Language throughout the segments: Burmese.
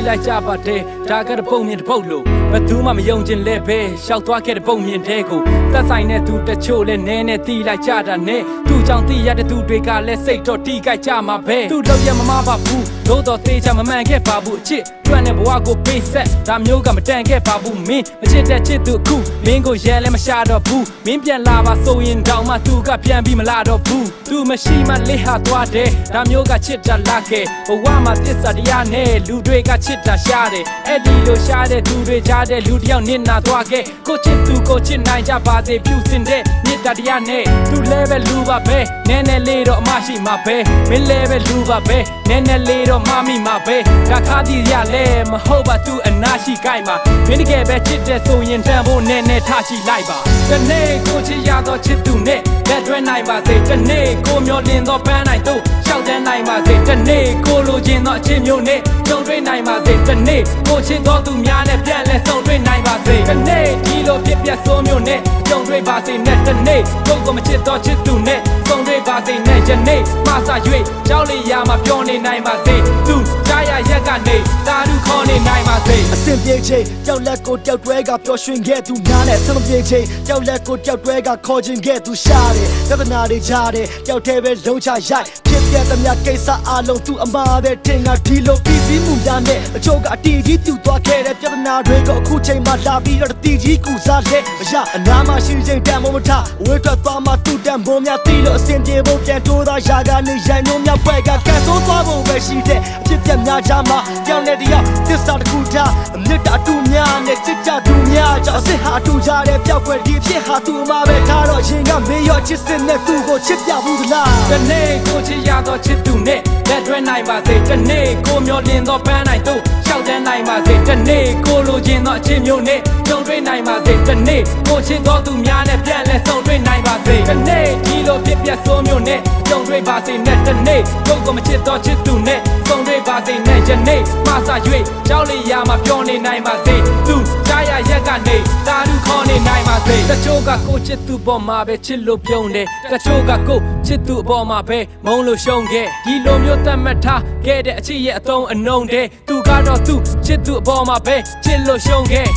လိုက်ကြပါတဲ့ဒါကတပုံမြင်တစ်ပုတ်လို့ဘသူမှမယုံကျင်လဲပဲရှောက်သွားခဲ့တဲ့ပုံမြင်တဲ့ကိုသက်ဆိုင်တဲ့သူတချို့လဲနဲနဲတီးလိုက်ကြတာနဲ့သူကြောင့်တီးရတဲ့သူတွေကလည်းစိတ်တော့တီးကြိုက်ကြမှာပဲသူတော့ရမမပါဘူးလို့တော့သေးချာမမှန်ခဲ့ပါဘူးအချစ်တွန့်တဲ့ဘဝကိုပေးဆက်ဒါမျိုးကမတန်ခဲ့ပါဘူးမင်းမချစ်တဲ့ချစ်သူအခုမင်းကိုရဲလဲမရှာတော့ဘူးမင်းပြန်လာပါဆိုရင်တောင်မှသူကပြန်ပြီးမလာတော့ဘူးသူမရှိမှလေးဟာသွားတယ်ဒါမျိုးကချစ်တာလာခဲ့ဘဝမှာသစ္စာတရားနဲ့လူတွေကချစ်တာရှားတယ်အဲ့ဒီလိုရှားတဲ့သူတွေကြားတဲ့လူတယောက်နစ်နာသွားခဲ့ကိုချစ်သူကိုချစ်နိုင်ကြပါစေဖြူစင်တဲ့မြတ်တရားနဲ့သူလဲပဲလူပါပဲနဲနဲလေးတော့အမရှိမှာပဲမင်းလဲပဲလူပါပဲနဲနဲလေးတော့မမိမှာပဲဒါခါတီရလဲမဟုတ်ပါသူအနာရှိကိုက်မှာမင်းတကယ်ပဲချစ်တဲ့ဆိုရင်တန်ဖို့နဲနဲထားရှိလိုက်ပါတနေ့ကိုချစ်ရတော့ချစ်သူနဲ့လက်တွဲနိုင်ပါစေတနေ့ကိုမျောလင်းတော့ပန်းနိုင်တော့ရှောက်တဲ့နိုင်ပါစေတနေ့ကိုလိုချင်တော့အချင်းမျိုးနဲ့ကြုံတွေ့နိုင်ပါစေတနေ့ကိုချစ်တော့သူများနဲ့ပြန်လဲဆုံတွေ့နိုင်ပါစေတနေ့ဒီလိုပြပြဆိုးမျိုးနဲ့ကြုံတွေ့ပါစေနဲ့တနေ့ကိုကိုမချစ်တော့ချစ်သူနဲ့ဆုံတွေ့ပါစေနဲ့ယနေ့မှစ၍ကြောက်လျာမှာပြောနေနိုင်ပါစေသူကြားရရက်ကနေတာလူခေါ်နေနိုင်ပါစေအစင်ပြေချင်းကြောက်လက်ကိုတောက်တွဲကပျော်ရွှင်ခဲ့သူများနဲ့ဆမပြေချင်းကြောက်လက်ကိုတောက်တွဲကခေါ်ခြင်းခဲ့သူရှားတယ်ပြဿနာတွေကြားတယ်ကြောက်သေးပဲလုံးချရိုက်ဖြစ်ပြသမျှကိစ္စအလုံးသူအမှားပဲထင်ကဒီလိုပြီးစီးမှုများနဲ့အချို့ကအတီးကြီးပြူသွားခဲ့တဲ့ပြဿနာတွေကိုအခုချိန်မှလာပြီးတော့တီးကြီးကူစားတဲ့မရအနာမရှိခြင်းတန်မို့မထဝေးထွက်သွားမှသူ့တန်မိုးများတီးလို့အစင်ပြေဖို့ပြန်တိုးသားရာကနေရိုင်နှုံးများပွဲကကန်ဆိုးသွားဖို့ပဲရှိတဲ့အဖြစ်ပြများချမှာကြောင်တဲ့တရားသစ္စာတစ်ခုထားအမြတ်တာတူများနဲ့စစ်ကြသူများကြောင့်အစ်ဟာတူကြတဲ့ပြောက်ွယ်ဒီဖြစ်ဟာသူမှာပဲထားတော့ရင်ကမေးရောချစ်စစ်နဲ့သူ့ကိုချစ်ပြဘူးသလားတနေ့ကိုချစ်ရတော့ချစ်သူနဲ့လက်တွဲနိုင်ပါစေတနေ့ကိုမျောလင်းတော့ပန်းနိုင်တော့ရှောက်တဲ့နိုင်ပါစေတနေ့ကိုလိုချင်တော့အချင်းမျိုးနဲ့ကြုံတွေ့နိုင်ပါစေတနေ့ကိုချစ်တော့သူများနဲ့ပြန်လဲဆုံတွေ့နိုင်ပါစေတနေ့ဒီလိုပြပြဆိုးမျိုးနဲ့ကြုံတွေ့ပါစေနဲ့တနေ့ကိုကိုမချစ်တော့ချစ်သူနဲ့ဆုံတွေ့ပါစေနဲ့ယနေ့မှစ၍ကြောက်လျာမှာပြောနေနိုင်ပါစေသူကြားရရက်ကနေတာလူခေါ်နေနိုင်ပါစေတချို့ကကိုချစ်သူပေါ်မှာပဲချစ်လို့ပြုံးတယ်တချို့ကကိုချစ်သူအပေါ်မှာပဲမုန်းလို့ရှုံးခဲ့ဒီလိုမျိုးသတ်မှတ်ထားခဲ့တဲ့အချစ်ရဲ့အသုံးအနှုန်းတဲ့သူကတော့သူချစ်သူအပေါ်မှာပဲချစ်လို့ရှုံးခဲ့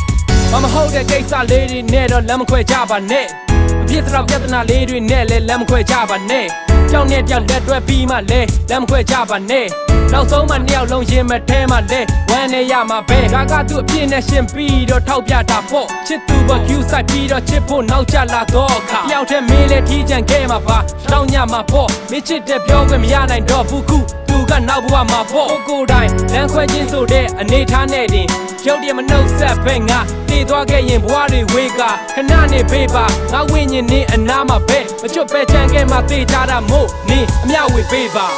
မဟုတ်တဲ့ကိစ္စလေးတွေနဲ့တော့လမ်းမခွဲကြပါနဲ့အပြစ်စရာပြဿနာလေးတွေနဲ့လည်းလမ်းမခွဲကြပါနဲ့ကြောက်နဲ့ကြောက်လက်တွဲပြီးမှလဲလမ်းမခွဲကြပါနဲ့နောက်ဆုံးမှနှစ်ယောက်လုံးရင်မထဲမှလဲဝမ်းနေရမှာပဲဒါကသူ့အပြစ်နဲ့ရှင်ပြီးတော့ထောက်ပြတာပေါ့ချစ်သူက Q ဆိုင်ပြီးတော့ချစ်ဖို့နောက်ကျလာတော့အခါတယောက်တည်းမင်းလဲထီးချန်ခဲ့မှာပါတောင်းညမှာပေါ့မင်းချစ်တဲ့ပြောခွင့်မရနိုင်တော့ဘူးခုသူကနောက်ဘဝမှာပေါ့ကိုတိုင်းလမ်းခွဲခြင်းဆိုတဲ့အနေထားနဲ့တင်ရုပ်တရက်မနှုတ်ဆက်ပဲငါတည်သွားခဲ့ရင်ဘဝတွေဝေးကခဏနေဖေးပါငါဝိညာဉ်နေအနာမှာပဲမချွတ်ပဲချမ်းခဲ့မှသိကြတာမို့နေအမျှဝေပေးပါ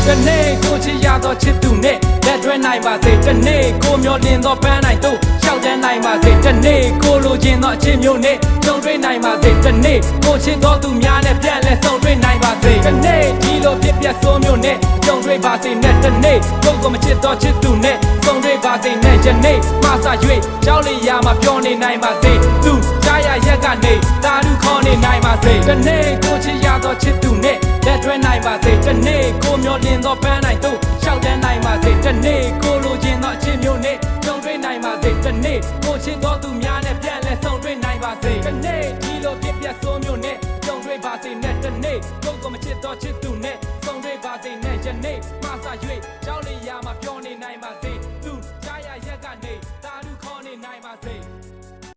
တနေ့ကိုချစ်ရတော့ချစ်သူနဲ့လက်တွဲနိုင်ပါစေတနေ့ကိုမျောလင်းတော့ပန်းနိုင်တော့ရှောက်တဲ့နိုင်ပါစေတနေ့ကိုလိုချင်တော့အချင်းမျိုးနဲ့ကြုံတွေ့နိုင်ပါစေတနေ့ကိုချစ်တော့သူများနဲ့ပြန်လဲဆုံတွေ့နိုင်ပါစေတနေ့ဒီလိုပြပြဆိုးမျိုးနဲ့ကြုံတွေ့ပါစေနဲ့တနေ့ကိုကိုမချစ်တော့ချစ်သူနဲ့ဆုံတွေ့ပါစေနဲ့ယနေ့မှစ၍ကြောက်လျာမှာပြောနေနိုင်ပါစေသူကြားရရက်ကနေတာလူခေါ်နေနိုင်ပါစေတနေ့ကိုချစ်ရတော့ချစ်သူနဲ့လက်တွဲနိုင်ပါစေတနေ့ကိုမျောလင်းတော့ပန်းနိုင်တော့ရှောက်တဲ့နိုင်ပါစေတနေ့ကိုလိုချင်တော့အချင်းမျိုးနဲ့ကြုံတွေ့နိုင်ပါစေတနေ့ကိုချစ်တော့သူများနဲ့ပြန်လဲဆုံတွေ့နိုင်ပါစေတနေ့ဒီလိုပြပြဆိုးမျိုးနဲ့ကြုံတွေ့ပါစေနဲ့တနေ့ကိုကိုမချစ်တော့ချစ်သူနဲ့ဆုံတွေ့ပါစေနဲ့ယနေ့မှစ၍ကြောက်လျာမှာပြောနေနိုင်ပါစေ